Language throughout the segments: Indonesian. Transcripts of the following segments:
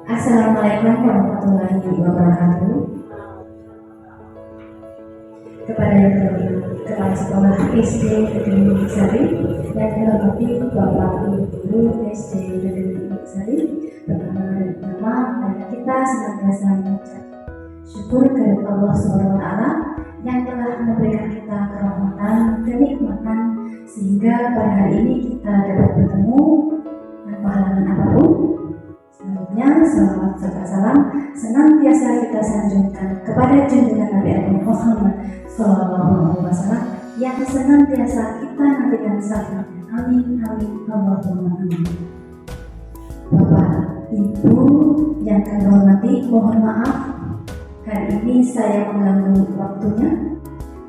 Assalamualaikum warahmatullahi wabarakatuh. Kepada yang terhormat Kepala Sekolah SD Negeri Sari, yang dihormati Bapak Ibu SD Negeri Sari, pertama dan pertama, kita senantiasa mengucap syukur kepada Allah SWT yang telah memberikan kita kerahmatan, kenikmatan, sehingga pada hari ini kita dapat bertemu tanpa halangan apapun. Selanjutnya, salawat serta salam senantiasa kita sanjungkan kepada junjungan Nabi Agung Muhammad SAW yang senantiasa kita nantikan syafaatnya. Amin, amin, Allahumma amin. Bapak, Ibu yang kami hormati, mohon maaf hari ini saya mengganggu waktunya,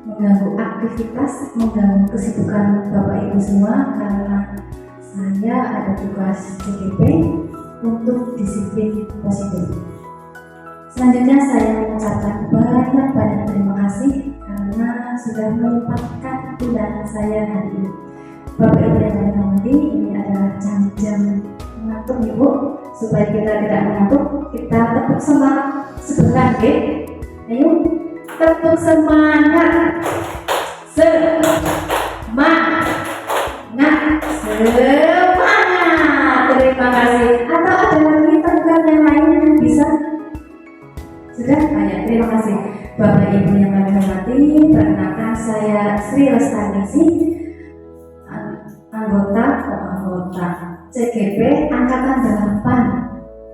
mengganggu aktivitas, mengganggu kesibukan Bapak Ibu semua karena saya ada tugas CGP untuk disiplin positif. Selanjutnya saya mengucapkan banyak terima kasih karena sudah menyempatkan undangan saya hari ini. Bapak Ibu yang kami hormati, ini adalah jam-jam mengantuk Ibu, supaya kita tidak mengantuk, kita tepuk semangat sebentar, oke? Ayo, tepuk semangat, semangat. Terima kasih. Atau ada lagi teman yang lain yang bisa? Sudah? Banyak. Terima kasih. Bapak Ibu yang kami hormati, perkenalkan saya Sri Lestari, anggota CGP Angkatan 8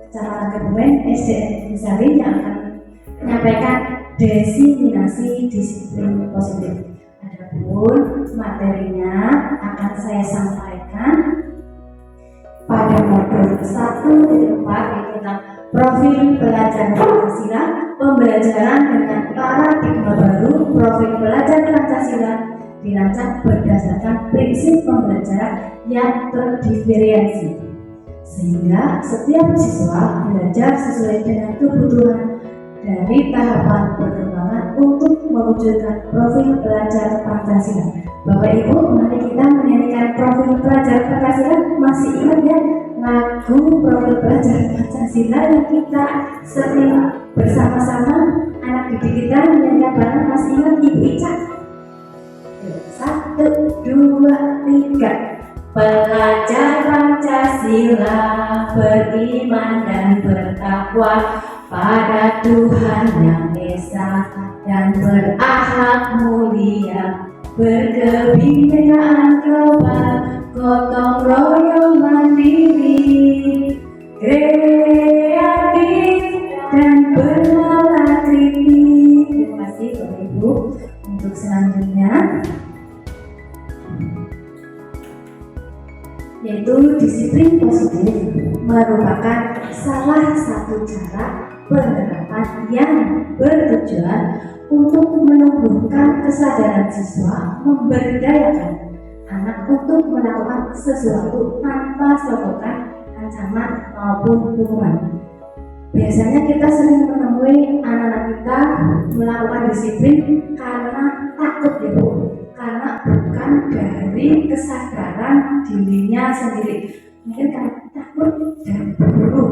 Kecamatan Kebumen SD Negeri Sari yang akan menyampaikan diseminasi disiplin positif. Adapun materinya akan saya sampaikan pada modul 1.4 yaitu tentang profil pelajar Pancasila, pembelajaran dengan paradigma baru. Profil pelajar Pancasila dirancang berdasarkan prinsip pembelajaran yang terdiferensiasi, sehingga setiap siswa belajar sesuai dengan kebutuhan dari tahapan perkembangan untuk mewujudkan profil pelajar Pancasila. Bapak Ibu, mari kita menyanyikan profil pelajar Pancasila. Masih ingat ya lagu profil pelajar Pancasila yang kita sering bersama-sama anak didik kita menyanyikan bareng? Masih ingat Ibu Ica? 1, 2, 3. Pelajar Pancasila beriman dan bertakwa pada Tuhan Yang Esa dan berakhlak mulia, berkebinekaan global, gotong royong mandiri, kreatif dan bernalar kritis. Terima kasih Bapak Ibu. Untuk selanjutnya yaitu disiplin positif merupakan salah satu cara penerapan yang bertujuan untuk menumbuhkan kesadaran siswa, memberdayakan anak untuk melakukan sesuatu tanpa sokongan, ancaman maupun hukuman. Biasanya kita sering menemui anak-anak kita melakukan disiplin karena takut ya Bu, karena bukan dari kesadaran dirinya sendiri. Mungkin karena takut dan berburu.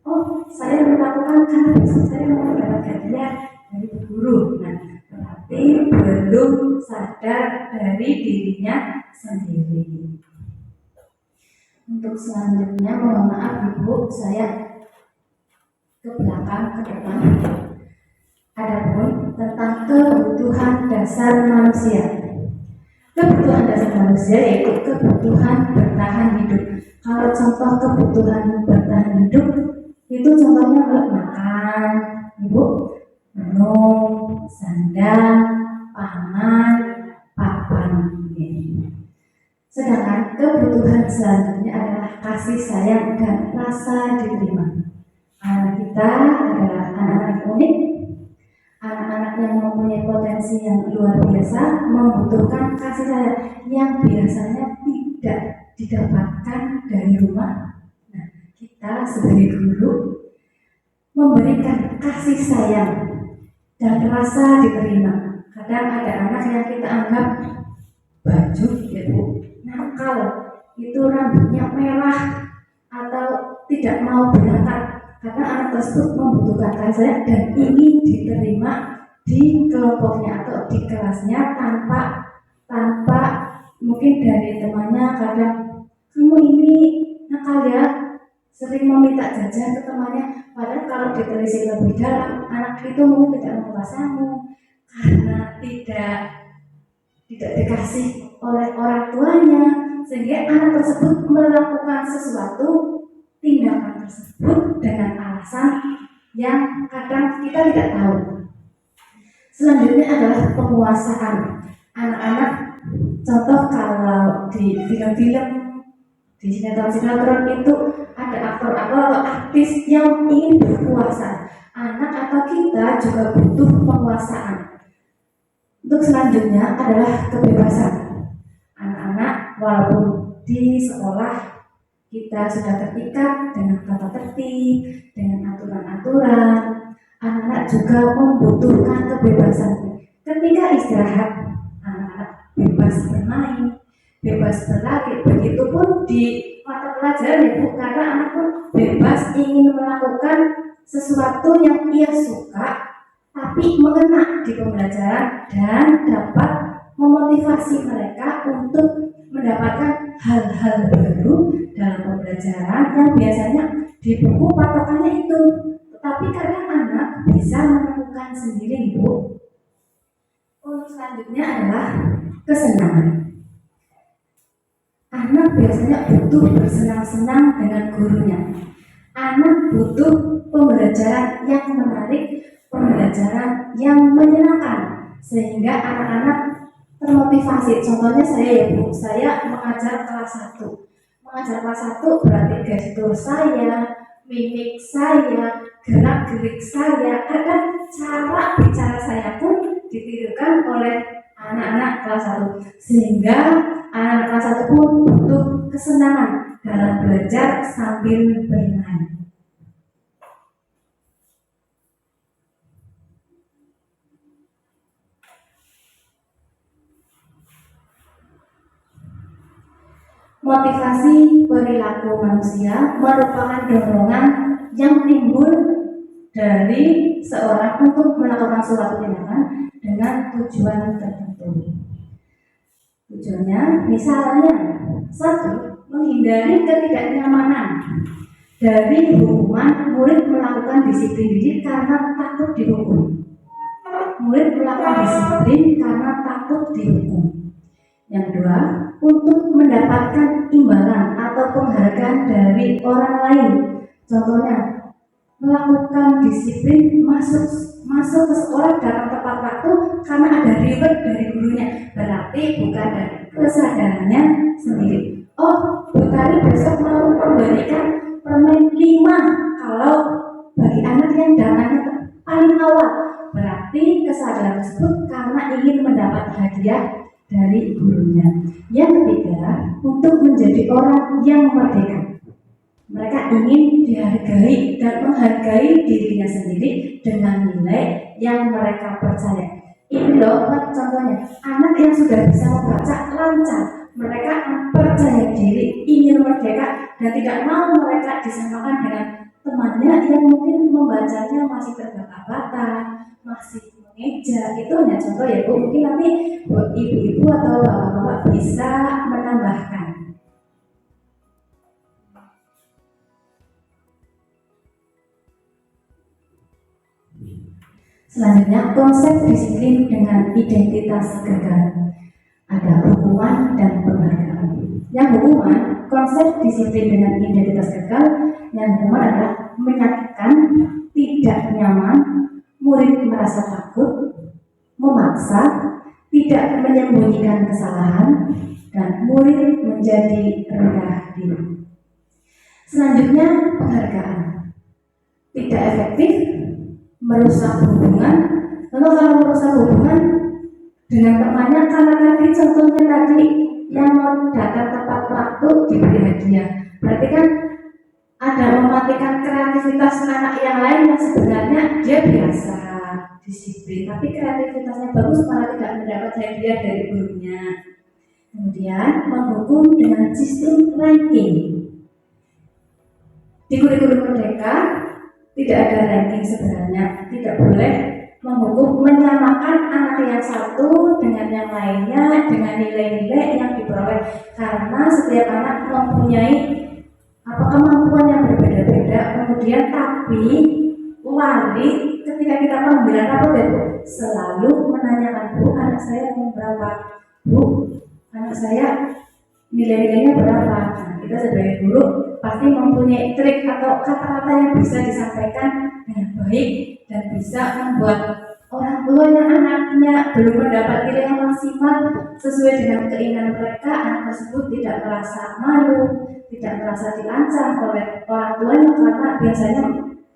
Oh, saya melakukan karena besok saya mau mendapatkan hadiah dari guru. Nah, berarti belum sadar dari dirinya sendiri. Untuk selanjutnya, mohon maaf Ibu, saya ke belakang, ke depan. Adapun tentang kebutuhan dasar manusia. Kebutuhan dasar manusia yaitu kebutuhan bertahan hidup. Kalau contoh kebutuhan bertahan hidup itu contohnya makan, Ibu, minum, sandang, pangan, papan. Sedangkan kebutuhan selanjutnya adalah kasih sayang dan rasa diterima. Anak kita adalah anak-anak unik, anak-anak yang mempunyai potensi yang luar biasa, membutuhkan kasih sayang yang biasanya tidak didapatkan dari rumah. Nah, kita sebagai guru memberikan kasih sayang dan rasa diterima. Kadang ada anak yang kita anggap baju, ya Bu, nakal, itu rambutnya merah atau tidak mau berangkat karena anak tersebut membutuhkan kasih sayang dan ingin diterima di kelompoknya atau di kelasnya tanpa tanpa mungkin dari temannya kadang kamu ini nakal ya, sering meminta jajan ke temannya, padahal kalau ditelisik lebih dalam anak itu mungkin tidak menguasamu karena tidak dikasih oleh orang tuanya, sehingga anak tersebut melakukan sesuatu tindakan tersebut dengan alasan yang kadang kita tidak tahu. Selanjutnya adalah penguasaan anak-anak. Contoh kalau di film-film, di sinetron-sinetron itu ada aktor-aktor atau artis yang ingin berkuasa. Anak atau kita juga butuh penguasaan. Untuk selanjutnya adalah kebebasan. Anak-anak walaupun di sekolah kita sudah terikat dengan tata tertib, dengan aturan-aturan, anak-anak juga membutuhkan kebebasan. Ketika istirahat, anak-anak bebas bermain, bebas berlari. Begitupun di mata pelajaran ya Bu, karena anak pun bebas ingin melakukan sesuatu yang ia suka, tapi mengena di pembelajaran dan dapat memotivasi mereka untuk mendapatkan hal-hal baru dalam pembelajaran yang biasanya di buku patokannya itu, tetapi kadang anak bisa menemukan sendiri Bu. Untuk selanjutnya adalah kesenangan. Anak biasanya butuh bersenang-senang dengan gurunya. Anak butuh pembelajaran yang menarik, pembelajaran yang menyenangkan, sehingga anak-anak termotivasi. Contohnya saya ya Bu, saya mengajar kelas 1. Mengajar kelas 1 berarti gestur saya, mimik saya, gerak-gerik saya, kadang cara bicara saya pun ditirukan oleh anak-anak kelas 1, sehingga anak-anak kelas 1 pun butuh kesenangan dalam belajar sambil bermain. Motivasi perilaku manusia merupakan dorongan yang timbul dari seorang untuk melakukan suatu tindakan dengan tujuan tertentu. Tujuannya misalnya, 1. Menghindari ketidaknyamanan. Dari hukuman, murid melakukan disiplin diri karena takut dihukum. Murid melakukan disiplin karena takut dihukum. Yang 2, untuk mendapatkan imbalan atau penghargaan dari orang lain. Contohnya, melakukan disiplin masuk ke sekolah dalam tepat waktu karena ada reward dari gurunya, berarti bukan dari kesadarannya sendiri. Oh, Bu Tari besok mau memberikan permen 5 kalau bagi anak yang datangnya paling awal, berarti kesadaran tersebut karena ingin mendapat hadiah dari gurunya. Yang ketiga, untuk menjadi orang yang merdeka. Mereka ingin dihargai dan menghargai dirinya sendiri dengan nilai yang mereka percaya. Ini loh contohnya, anak yang sudah bisa membaca lancar, mereka percaya diri, ingin merdeka, dan tidak mau mereka disamakan dengan temannya yang mungkin membacanya masih terbata-bata, masih mengeja. Itu hanya contoh ya Bu, mungkin nanti buat ibu-ibu atau bapak-bapak bisa menambahkan. Selanjutnya, konsep disiplin dengan identitas gagal. Ada hukuman dan penghargaan. Yang hukuman, konsep disiplin dengan identitas gagal, yang hukuman adalah menyakitkan, tidak nyaman, murid merasa takut, memaksa, tidak menyembunyikan kesalahan, dan murid menjadi rendah diri. Selanjutnya, penghargaan. Tidak efektif, merusak hubungan. Lalu kalau merusak hubungan dengan temannya, karena tadi contohnya tadi yang mau datang tepat waktu diberi hadiah, berarti kan ada mematikan kreativitas anak yang lain yang sebenarnya dia biasa disiplin, tapi kreativitasnya bagus malah tidak mendapat hadiah dari gurunya. Kemudian menghukum dengan sistem ranking. Di kurikulum Merdeka tidak ada ranking sebenarnya, tidak boleh menghukum menyamakan anak yang satu dengan yang lainnya dengan nilai-nilai yang diperoleh, karena setiap anak mempunyai kemampuan yang berbeda-beda. Kemudian tapi wali ketika kita mengambil rapot ya Bu, selalu menanyakan, Bu, anak saya mau berapa, Bu, anak saya nilai-nilainya berapa. Nah, kita sebagai guru pasti mempunyai trik atau kata-kata yang bisa disampaikan dengan baik dan bisa membuat orang tua yang anaknya belum mendapat nilai yang maksimal sesuai dengan keinginan mereka, anak tersebut tidak merasa malu, tidak merasa diancam oleh orang tuanya, karena biasanya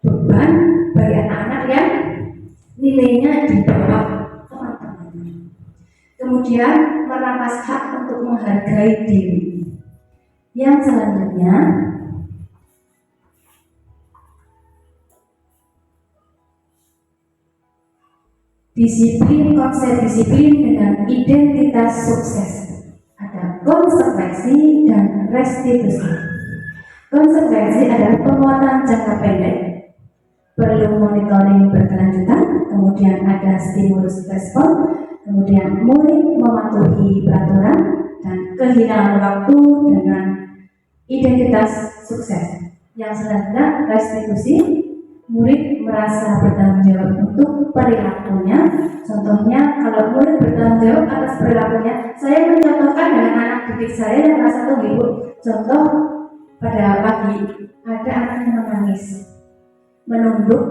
beban bagi anak-anak yang nilainya di bawah teman-temannya. Kemudian merampas hak untuk menghargai diri. Yang selanjutnya, disiplin, konsep disiplin dengan identitas sukses. Ada konsekuensi dan restitusi. Konsekuensi adalah penguatan jangka pendek, perlu monitoring berkelanjutan, kemudian ada stimulus respon, kemudian murid mematuhi peraturan, dan kehilangan waktu dengan identitas sukses. Yang selanjutnya restitusi, murid merasa bertanggung jawab untuk perilakunya. Contohnya, kalau murid bertanggung jawab atas perilakunya, saya mencontohkan dengan anak didik saya yang merasa terhibur. Contoh, pada pagi ada anak yang menangis, menunduk.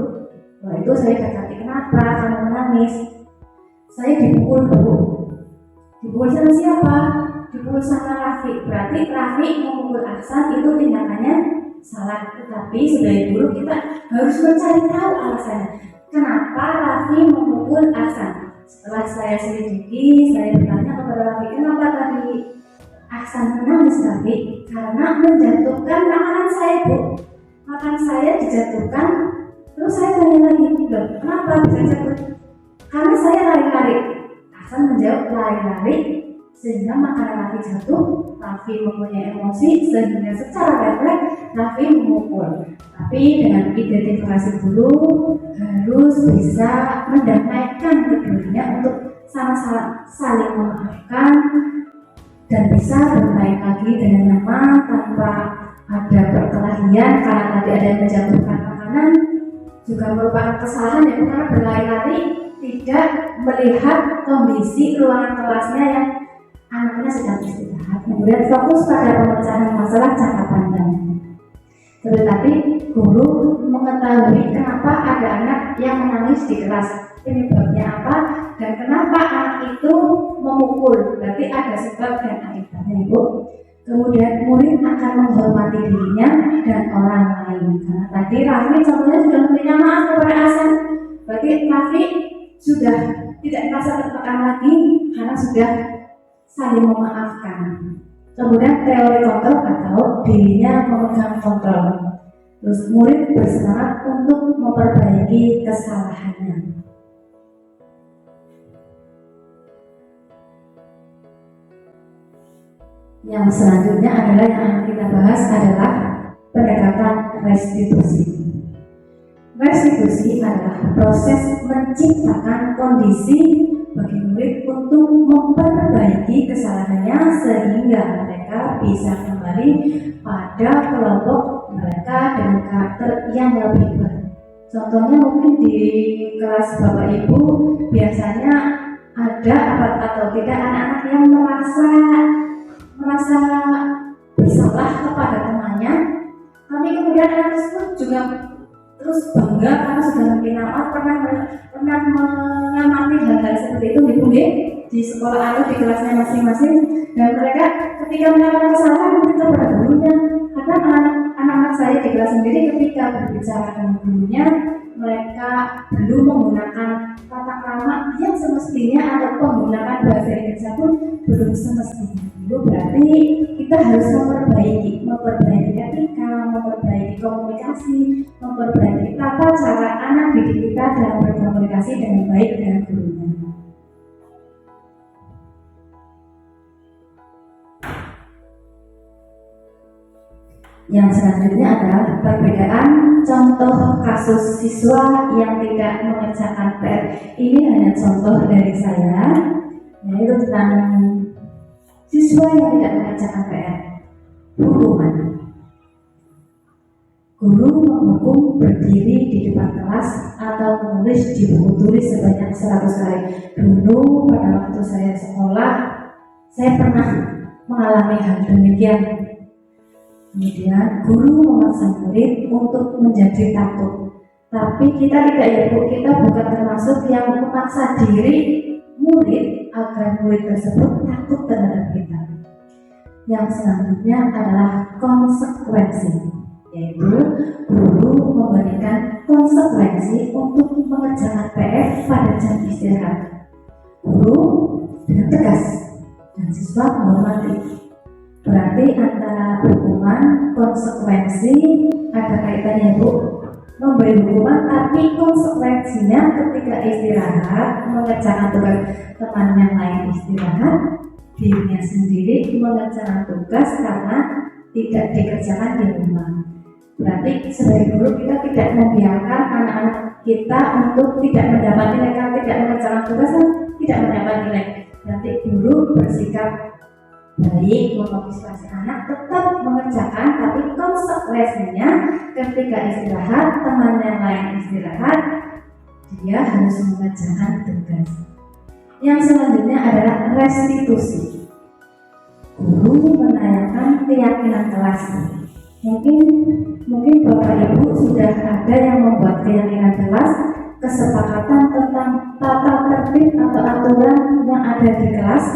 Wah, itu saya dekati, kenapa kamu menangis? Saya dipukul Bu. Dipukul sama siapa? Dipukul sama Rafi. Berarti Rafi memukul Aksan itu tindakannya salah. Tetapi sebagai guru kita harus mencari tahu alasannya. Kenapa Rafi memukul Aksan? Setelah saya selidiki, saya bertanya kepada Rafi, kenapa tadi Aksan menangis Rafi? Karena menjatuhkan makanan saya Bu. Makan saya dijatuhkan. Terus saya tanya lagi, kenapa bisa jatuh? Karena saya lari-lari. Aksan menjawab, lari-lari sehingga makanan Raffi jatuh. Raffi mempunyai emosi sehingga secara refleks Raffi memukul. Tapi dengan identifikasi dulu harus bisa mendamaikan keduanya untuk sama-sama saling memaafkan dan bisa bermain lagi dengan nyaman tanpa ada perkelahian karena tadi ada yang menjatuhkan makanan. Juga merupakan kesalahan ya, karena berlari-lari tidak melihat kondisi ruangan kelasnya yang anaknya sedang istirahat. Kemudian fokus pada pemecahan masalah jangka panjang. Tetapi guru mengetahui kenapa ada anak yang menangis di kelas, penyebabnya apa, dan kenapa anak itu memukul. Berarti ada sebab dan akibatnya Ibu. Kemudian murid akan menghormati dirinya dan orang lain. Karena tadi Raffi contohnya sudah meminta maaf kepada Aksan. Berarti Raffi sudah tidak merasa tertekan lagi karena sudah saling memaafkan. Kemudian teori kontrol atau dirinya memegang kontrol. Terus murid bersemangat untuk memperbaiki kesalahannya. Yang selanjutnya adalah yang akan kita bahas adalah pendekatan restitusi. Restitusi adalah proses menciptakan kondisi bagi murid untuk memperbaiki kesalahannya sehingga mereka bisa kembali pada kelompok mereka dengan karakter yang lebih baik. Contohnya mungkin di kelas Bapak Ibu biasanya ada atau tidak anak-anak yang merasa bersalah kepada temannya, tapi kemudian anak tersebut juga terus bangga karena sudah meminta maaf, pernah mengamati hal-hal seperti itu di sekolah atau di kelasnya masing-masing, dan mereka ketika melakukan kesalahan mereka kepada gurunya. Kadang anak-anak saya di kelas sendiri ketika berbicara dengan gurunya, mereka belum menggunakan kata krama yang semestinya atau menggunakan bahasa Indonesia pun belum semestinya. Itu berarti kita harus memperbaiki etika, memperbaiki komunikasi, memperbaiki tata cara anak didik kita dalam berkomunikasi dengan baik dengan gurunya. Yang selanjutnya adalah perbedaan contoh kasus siswa yang tidak mengerjakan PR. Ini hanya contoh dari saya, yaitu tentang siswa yang tidak mengerjakan PR. Hukuman. Guru menghukum berdiri di depan kelas atau menulis di buku tulis sebanyak 100 kali. Dulu pada waktu saya sekolah, saya pernah mengalami hal demikian. Kemudian guru memaksa murid untuk menjadi takut. Tapi kita tidak, ya Bu, kita bukan termasuk yang memaksa diri murid agar murid tersebut takut terhadap kita. Yang selanjutnya adalah konsekuensi, yaitu guru memberikan konsekuensi untuk mengerjakan PR pada jam istirahat. Guru dengan tegas dan siswa menghormati. Berarti antara hukuman, konsekuensi ada kaitannya, Bu. Memberi hukuman tapi konsekuensinya ketika istirahat mengerjakan tugas, teman yang lain istirahat, dirinya sendiri mengerjakan tugas karena tidak dikerjakan di rumah. Berarti sebagai guru kita tidak membiarkan anak-anak kita untuk tidak mendapat nilai. Kalau tidak mengerjakan tugas tidak mendapat nilai. Berarti guru bersikap baik, memotivasi anak tetap mengerjakan, tapi konsekuensinya ketika istirahat, teman yang lain istirahat, dia harus mengerjakan tugas. Yang selanjutnya adalah restitusi. Guru menanyakan keyakinan kelas. Mungkin Bapak Ibu sudah ada yang membuat keyakinan kelas, kesepakatan tentang tata tertib atau aturan yang ada di kelas.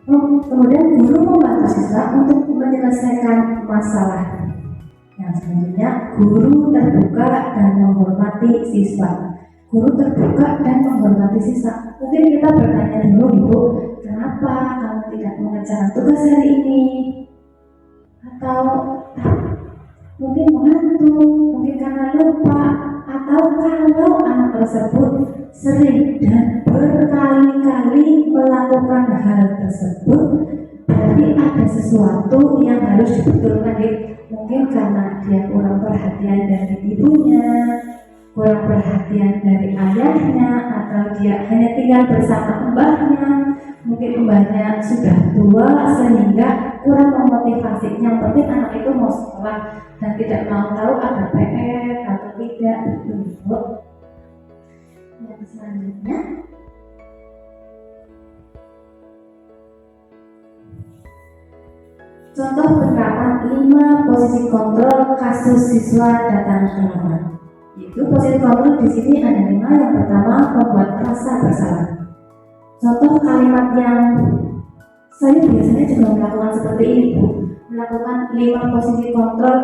Kemudian guru membantu siswa untuk menyelesaikan masalah. Yang selanjutnya, guru terbuka dan menghormati siswa. Guru terbuka dan menghormati siswa. Mungkin kita bertanya dulu, Ibu, kenapa kamu tidak mengerjakan tugas hari ini? Atau mungkin mengantuk, mungkin karena lupa, atau kalau anak tersebut sering dan berkali-kali melakukan hal tersebut, berarti ada sesuatu yang harus dibetulkan. Mungkin karena dia kurang perhatian dari ibunya, kurang perhatian dari ayahnya, atau dia hanya tinggal bersama mbahnya. Mungkin mbahnya sudah tua sehingga kurang memotivasi. Yang penting anak itu mau sekolah dan tidak mau tahu ada PR atau tidak. Betul. Yang selanjutnya, contoh penerapan 5 posisi kontrol kasus siswa datang terlambat. Itu posisi kontrol di sini ada 5. Yang pertama, membuat rasa bersalah. Contoh kalimat yang saya biasanya juga melakukan seperti ini, Bu. Melakukan 5 posisi kontrol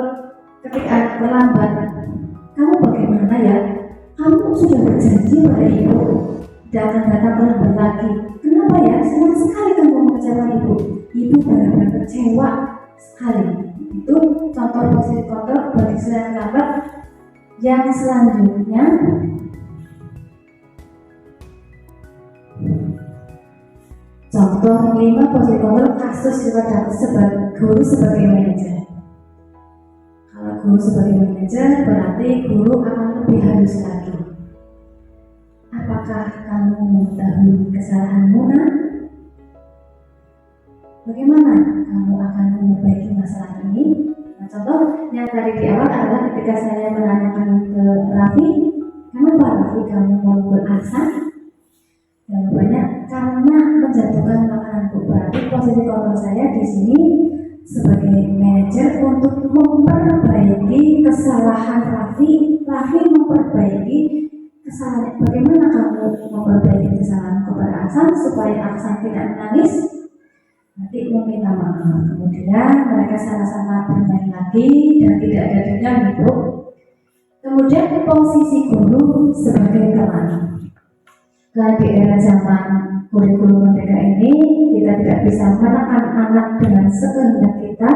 ketika terlambat. Kamu bagaimana ya? Kamu sudah berjanji pada ibu tidak akan datang terlambat lagi. Kenapa ya? Senang sekali kamu mengecewakan ibu. Ibu benar-benar kecewa sekali. Itu contoh posisi kontrol bagi siswa yang terlambat. Yang selanjutnya, contoh 5 posisi kontrol kasus siswa datang sebagai guru sebagai manajer. Kalau guru sebagai manajer berarti guru akan lebih halus lagi. Apakah kamu mengetahui kesalahanmu, Nak? Bagaimana kamu akan memperbaiki masalah ini? Nah, contoh yang tadi di awal adalah ketika saya menanyakan ke Raffi, kenapa Raffi kamu memukul Ahsan? Jawabannya karena menjatuhkan makananku. Berarti posisi kontrol saya di sini sebagai manajer untuk memperbaiki kesalahan Raffi. Raffi memperbaiki kesalahan. Bagaimana kamu memperbaiki kesalahan kepada Ahsan supaya Ahsan tidak menangis? Nanti meminta maaf. Kemudian mereka sama-sama bermain lagi dan tidak ada dendam, Ibu. Kemudian posisi guru sebagai teman. Karena di era zaman kurikulum merdeka ini kita tidak bisa menekan anak dengan sekehendak kita.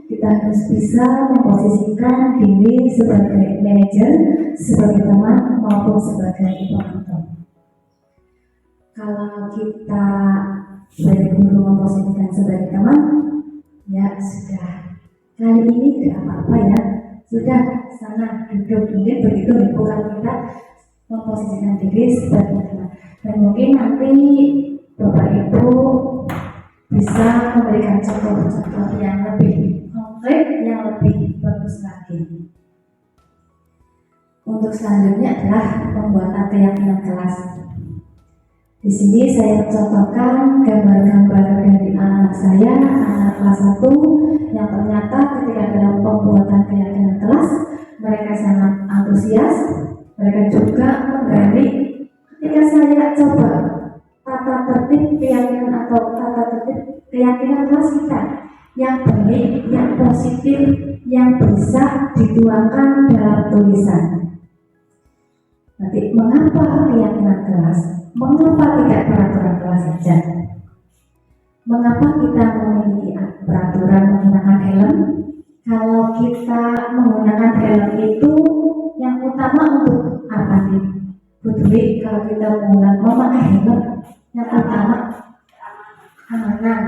Kita harus bisa memposisikan diri sebagai manajer, sebagai teman maupun sebagai penonton. Kalau kita sebagai guru memposisikan sebagai teman, ya sudah, kali ini tidak apa-apa ya, sudah sana duduk. Mungkin begitu ibu kalau kita memposisikan diri sebagai teman. Dan mungkin nanti Bapak Ibu bisa memberikan contoh-contoh yang lebih konkret, yang lebih bagus lagi. Untuk selanjutnya adalah pembuatan keyakinan kelas. Di sini saya contohkan gambar-gambar dari anak saya, anak kelas 1, yang ternyata ketika dalam pembuatan keyakinan kelas mereka sangat antusias. Mereka juga menggali ketika saya coba tata tertib keyakinan atau tata tertib keyakinan kelas kita yang baik, yang positif, yang bisa dituangkan dalam tulisan. Nanti mengapa keyakinan kelas? Mengapa tidak peraturan kelas saja? Mengapa kita memiliki peraturan menggunakan helm? Kalau kita menggunakan helm itu yang utama untuk apa sih? Putri, kalau kita memakai helm, yang utama keamanan.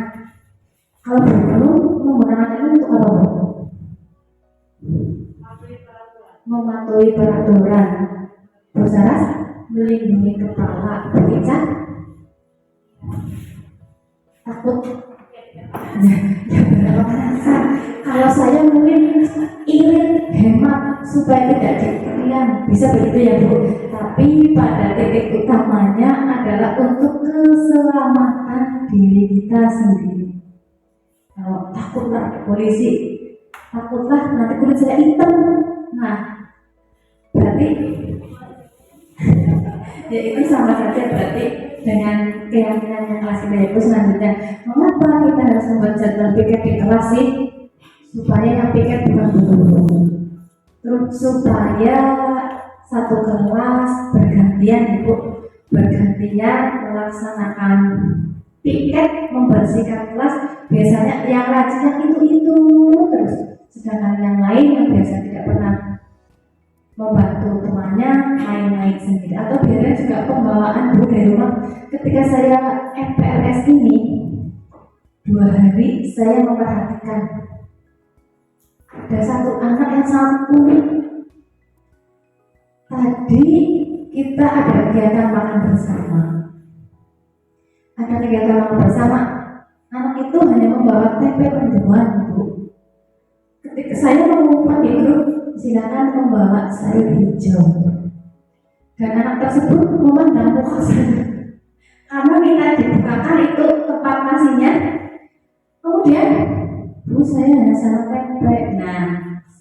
Kalau begitu menggunakan helm untuk apa? Mematuhi peraturan. Bu Saras, melindungi kepala. Bu Ica, takut. Kalau saya mungkin ingin hemat supaya tidak dikeringkan, bisa begitu ya Bu. Tapi pada titik utamanya adalah untuk keselamatan diri kita sendiri. Kalau takutlah polisi, takutlah nanti kulit saya hitam. Nah, berarti ya itu sama saja berarti dengan keyakinan yang kelas kita itu. Selanjutnya, mengapa kita harus membuat jadwal piket di kelas sih? Supaya yang piket bukan guru, terus supaya satu kelas bergantian ibu, bergantian melaksanakan piket, membersihkan kelas. Biasanya yang rajin yang itu terus, sedangkan yang lain yang biasa tidak pernah membantu temannya main-main sendiri. Atau biasanya juga pembawaan Bu dari rumah. Ketika saya MPLS ini 2 hari saya memperhatikan ada satu anak yang sangat unik. Tadi kita ada kegiatan makan bersama. Ada kegiatan makan bersama. Anak itu hanya membawa tempe mendoan, Bu. Ketika saya mengumumkan di grup, silakan membawa sayur hijau. Dan anak tersebut memandang muka saya. Karena kita dibukakan itu tempat nasinya. Kemudian, Bu, saya hanya sama tempe. Nah,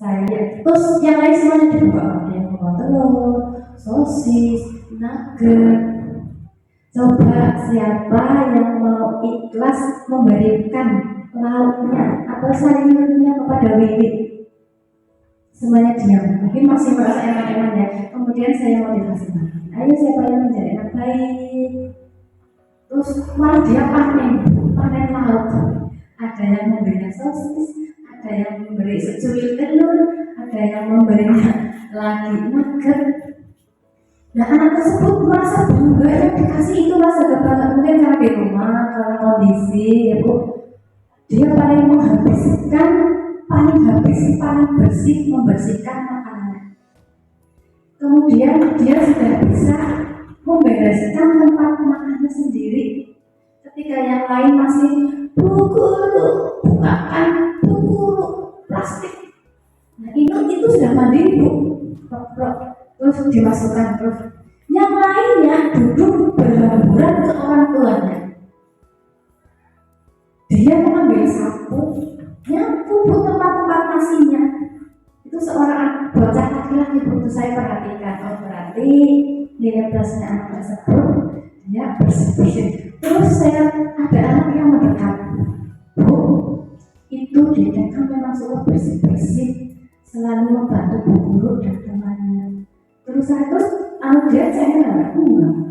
saya terus yang lain semuanya dibuka. Ada yang membawa telur, sosis, nugget. Coba siapa yang mau ikhlas memberikan lauknya atau sayurnya kepada Wiwi? Semuanya diam, mungkin masih merasa enak-enak ya. Kemudian saya motivasi lagi, ayo siapa yang menjadi anak baik. Terus malah dia panen lauk. Ada yang memberinya sosis, ada yang memberi secuil telur, ada yang memberinya lagi nugget. Nah, anak tersebut merasa bangga yang dikasih itu, rasa kebanggaan mungkin karena di rumah, karena kondisi ya Bu, dia paling menghabiskan, paling bersih membersihkan makanan. Kemudian dia sudah bisa membereskan tempat makannya sendiri. Ketika yang lain masih guru, bukakan guru plastik. Nah itu sudah mandiri Bu, terus dimasukkan terus. Yang lainnya duduk berhamburan ke orang tuanya. Dia mengambil sapu, nyapu tempat-tempat nasinya. Itu seorang bocah laki-laki itu saya perhatikan. Oh berarti nilai plusnya anak tersebut dia bersih-bersih. Terus saya ada anak yang mendekat. Bu, itu dia kan memang suka bersih-bersih, selalu membantu bu guru dan temannya. Terus dia saya enggak,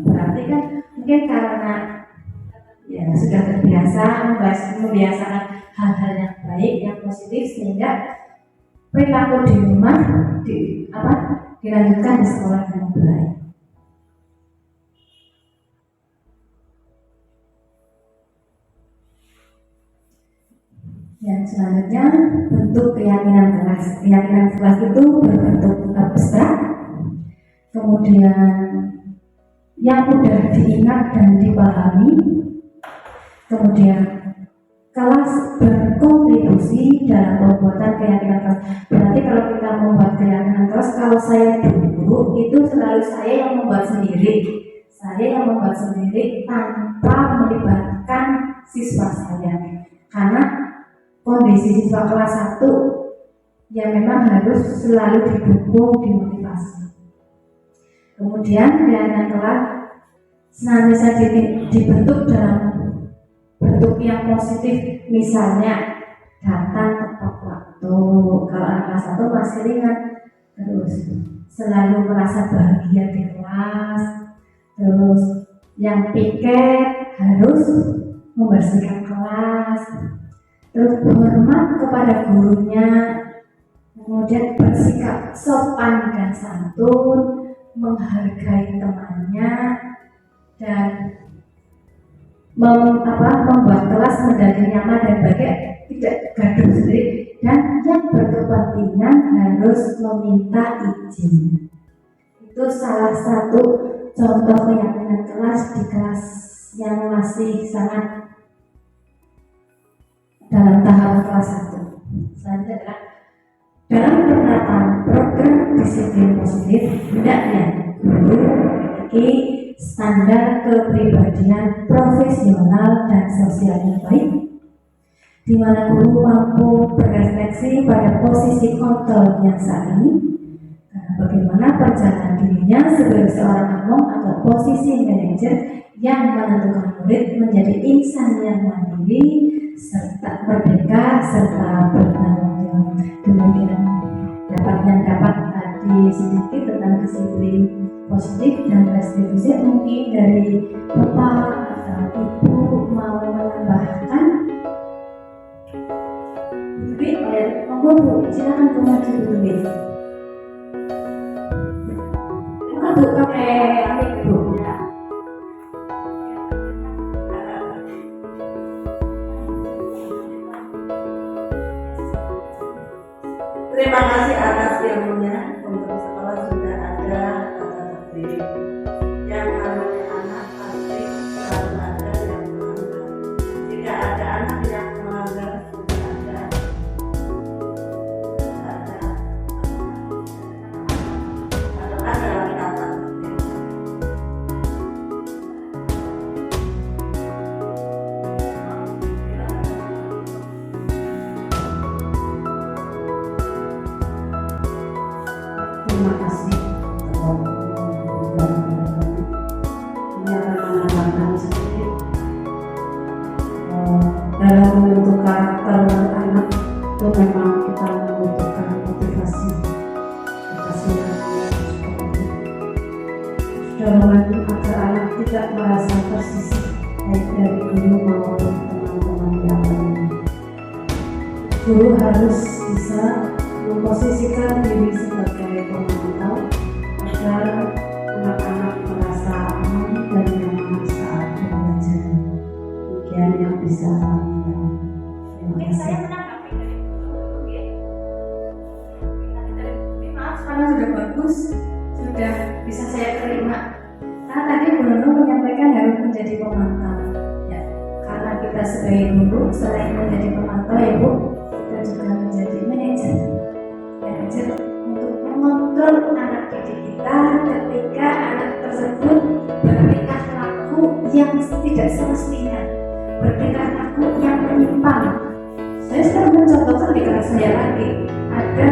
berarti kan mungkin karena ya sudah terbiasa membiasakan hal-hal yang baik, yang positif, sehingga perilaku di rumah dilanjutkan di sekolah dengan baik. Ya, Yang selanjutnya bentuk keyakinan kelas. Keyakinan kelas itu berbentuk abstrak, kemudian yang mudah diingat dan dipahami, kemudian kelas berkontribusi dalam pembuatan keyakinan kelas. Berarti kalau kita membuat keyakinan kelas, kalau saya dulu itu selalu saya yang membuat sendiri. Saya yang membuat sendiri tanpa melibatkan siswa saya. Karena kondisi siswa kelas 1 yang memang harus selalu didukung, dimotivasi. Kemudian keyakinan kelas senantiasa dibentuk dalam bentuk yang positif, misalnya datang tepat waktu. Kalau anak kelas 1 masih ringan, terus selalu merasa bahagia di kelas, terus yang piket harus membersihkan kelas, terus hormat kepada gurunya, kemudian bersikap sopan dan santun, menghargai temannya, dan membuat kelas menjadi nyaman dan bahagia, tidak gaduh sendiri, dan yang berkepentingan harus meminta izin. Itu salah satu contoh keyakinan kelas di kelas yang masih sangat dalam tahap kelas 1. Selanjutnya adalah dalam penerapan program disiplin positif, hendaknya guru memiliki standar kepribadian profesional dan sosial yang baik, di mana guru mampu berefleksi pada posisi kontrolnya saat ini, karena bagaimana perjalanan dirinya sebagai seorang among atau posisi manajer yang menentukan murid menjadi insan yang mandiri, serta merdeka, serta bertanggung jawab. Demikian dapat sedikit tentang disiplin positif dan restitusi. Mungkin dari Bapak atau Ibu mau menambahkan? Tapi monggo Bu, silakan Bu maju dulu. Bu pakai mic Bu. Terima kasih atas ilmunya. Untuk sekolah sudah ada tata tertib. Yang namanya anak pasti selalu ada yang melanggar. Jika ada anak yang melanggar, sudah ada lagi tata tertib. Terima kasih dalam membentuk karakter anak itu memang kita membutuhkan motivasi dorongan agar anak tidak merasa tersisih baik dari guru maupun teman-teman yang lainnya. Guru harus bisa memposisikan diri sebagai pemantau agar anak-anak merasa aman dan nyaman saat belajar. Demikian yang bisa kami jawab. Terima kasih. Maaf karena sudah bagus, sudah bisa saya terima. Karena tadi Bu Nono menyampaikan harus menjadi pemantau. Ya, karena kita sebagai guru selain menjadi pemantau ya Bu, kita juga menjadi manajer untuk mengontrol anak didik kita ketika anak tersebut bertingkah laku yang tidak semestinya, bertingkah laku yang menyimpang. Saya sedang mencontohkan di kelas saya lagi, ada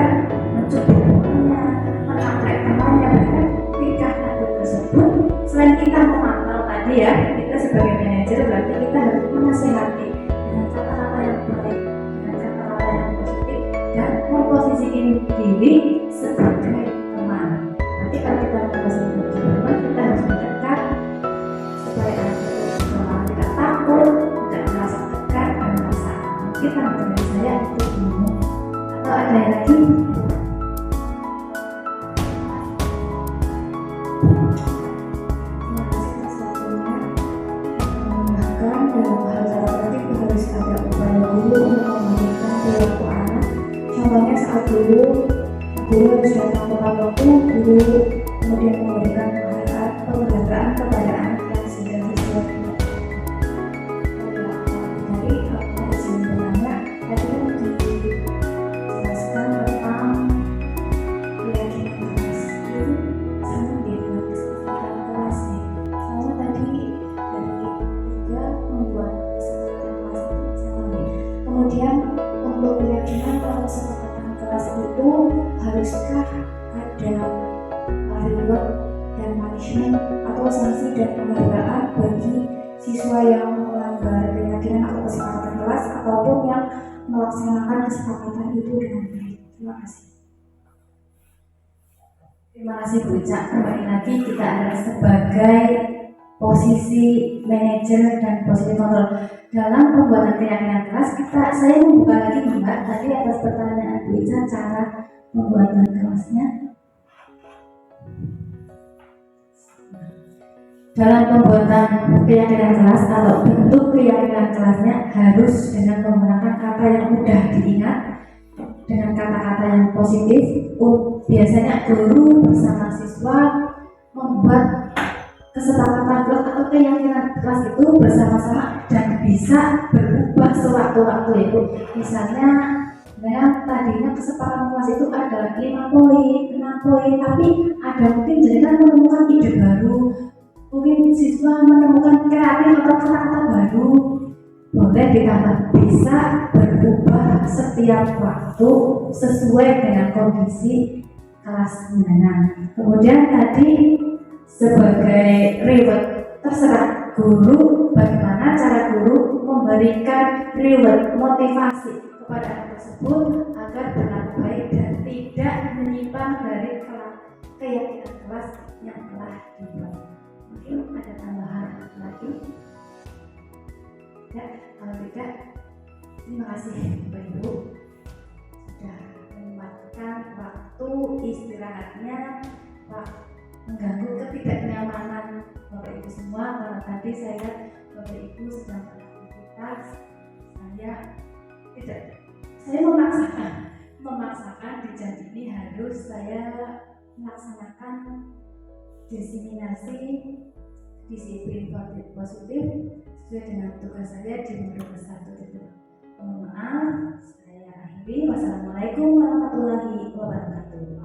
mencoba temannya, menamplek temannya, bahkan tingkah laku tersebut. Selain kita memantau tadi ya, kita sebagai manajer berarti kita harus menasihati dengan kata-kata yang baik, dengan kata-kata yang positif, dan memposisikan diri sebagai teman. Nanti kalau kita memposisikan sebagai teman, kita harus mendekat supaya anak itu tidak takut, tidak merasa dekat dan merasa aman. Kita mendengar saya itu bingung. Atau ada yang lagi? Terima kasih atas waktunya. Bahkan dalam hal tata tertib harus ada upaya guru untuk memberikan Misalnya saat guru harus datang tepat waktu, guru kemudian memberikan penghargaan kepada anak yang sudah sesuai dengan dari izin bertanya. Tadi dijelaskan tentang keyakinan kelas itu sangat beda kesempatan kelasnya. Saya tadi dari tiga membuat kesempatan kelas itu sama ya. Kemudian untuk keyakinan kalau kesempatan kelas itu haruskah ada reward dan punishment atau sanksi dan penghargaan bagi siswa yang melanggar keyakinan atau kesepakatan kelas ataupun yang melaksanakan kesepakatan itu dengan baik. Terima kasih. Terima kasih Bu Ica. Kembali lagi kita adalah sebagai posisi manajer dan posisi kontrol dalam pembuatan keyakinan kelas. Saya membuka lagi Mbak tadi atas pertanyaan Bu Ica cara pembuatan kelasnya. Dalam pembuatan keyakinan kelas atau bentuk keyakinan kelasnya harus dengan menggunakan kata yang mudah diingat, dengan kata-kata yang positif. Biasanya guru bersama siswa membuat kesepakatan kelas atau keyakinan kelas itu bersama-sama dan bisa berubah sewaktu-waktu itu. Misalnya tadinya kesepakatan kelas itu ada 5 poin, 6 poin, tapi ada mungkin jadi menemukan ide baru, mungkin siswa menemukan kreatif atau kata-kata baru, boleh ditambah, bisa berubah setiap waktu sesuai dengan kondisi kelas menengah. Kemudian tadi sebagai reward, terserah guru bagaimana cara guru memberikan reward, motivasi kepada anak tersebut agar berlaku baik dan tidak menyimpang dari keyakinan kelas yang telah dibuat. Mungkin ada tambahan lagi? Ya, kalau tidak, terima kasih Bapak Ibu sudah menyempatkan waktu istirahatnya, mengganggu ketidaknyamanan Bapak Ibu semua. Karena tadi saya Bapak Ibu sedang beraktivitas, saya memaksakan di jam ini harus saya melaksanakan diseminasi disiplin positif sesuai dengan tugas saya di modul 1. Mohon maaf, saya akhiri. Wassalamualaikum warahmatullahi wabarakatuh.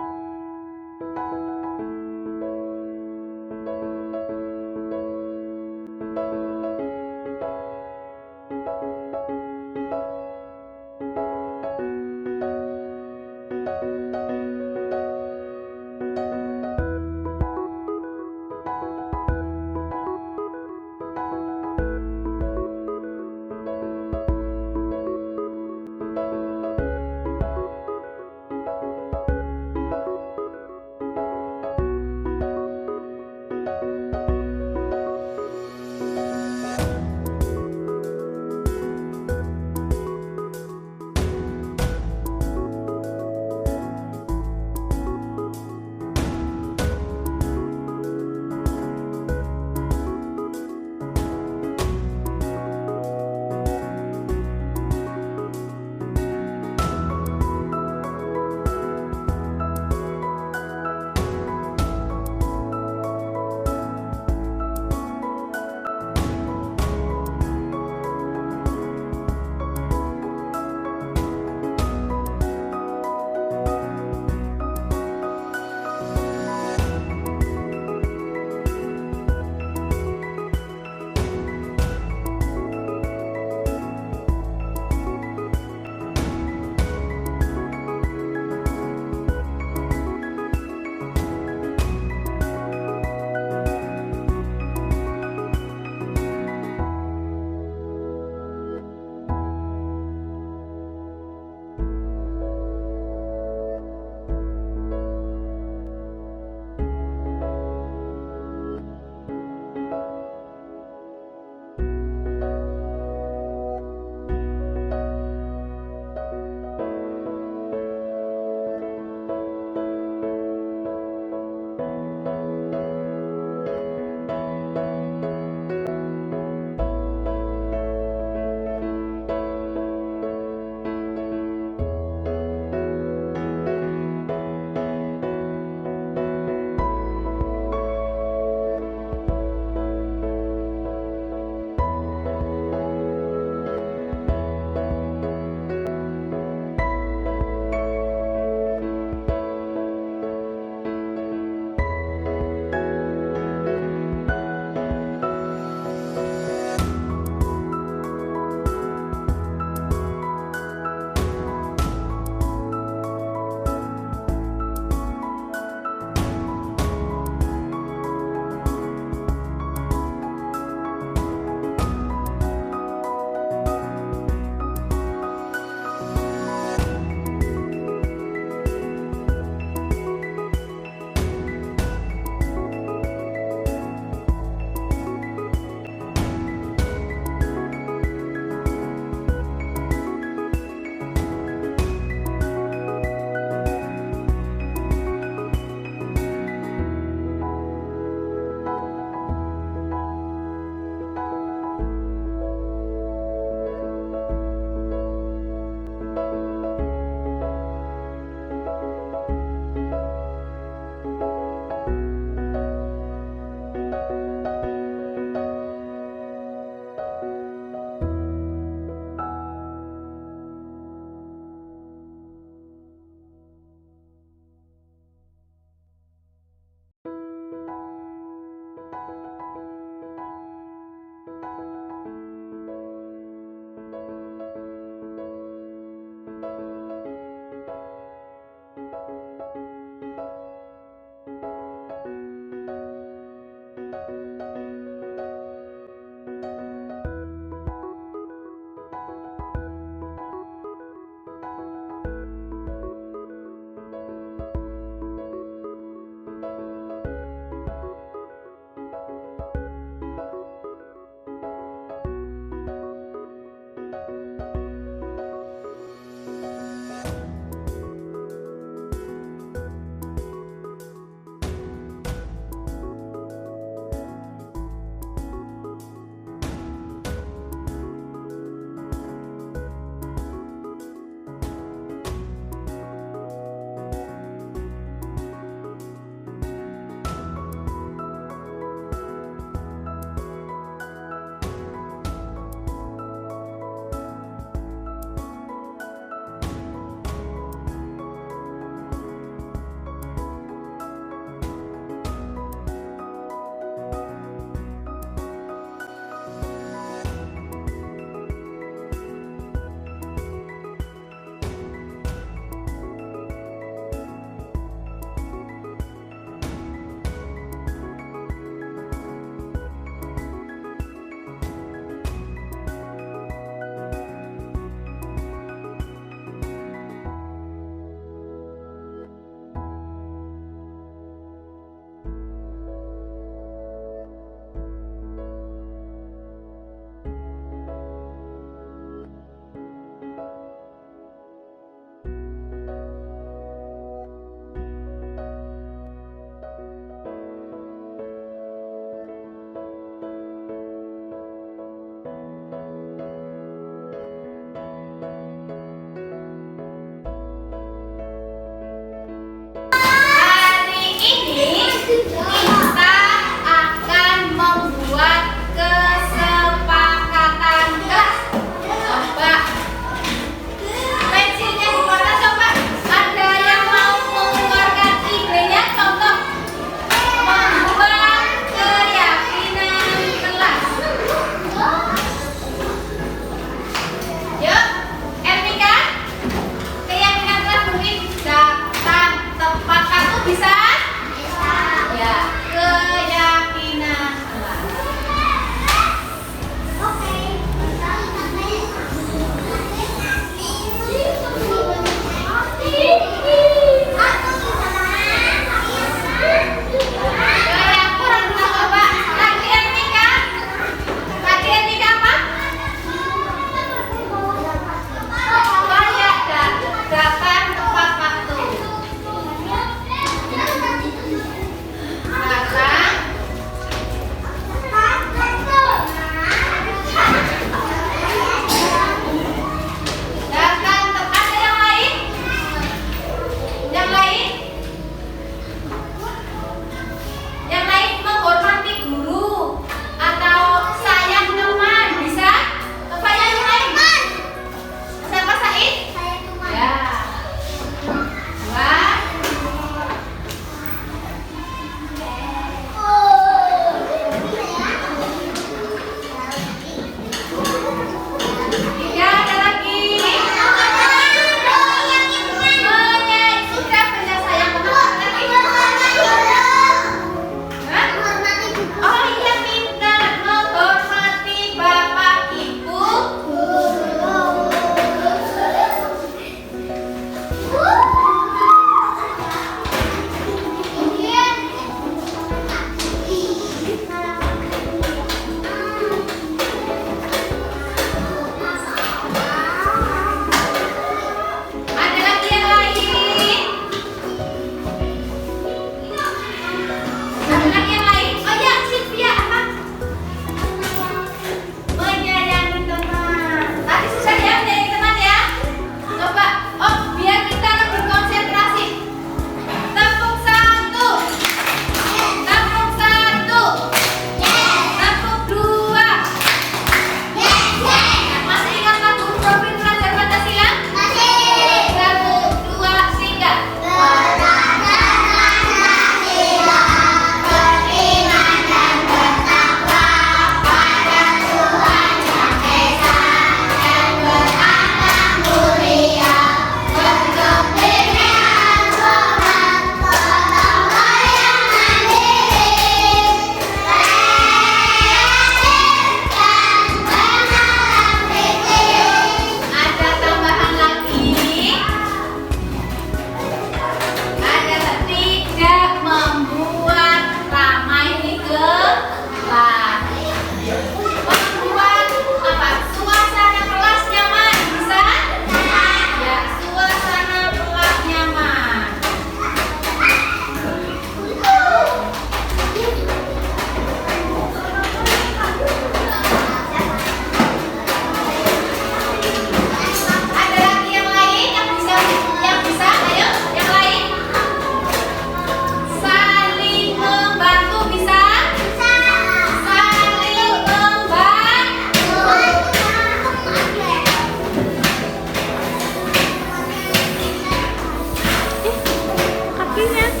kakinya.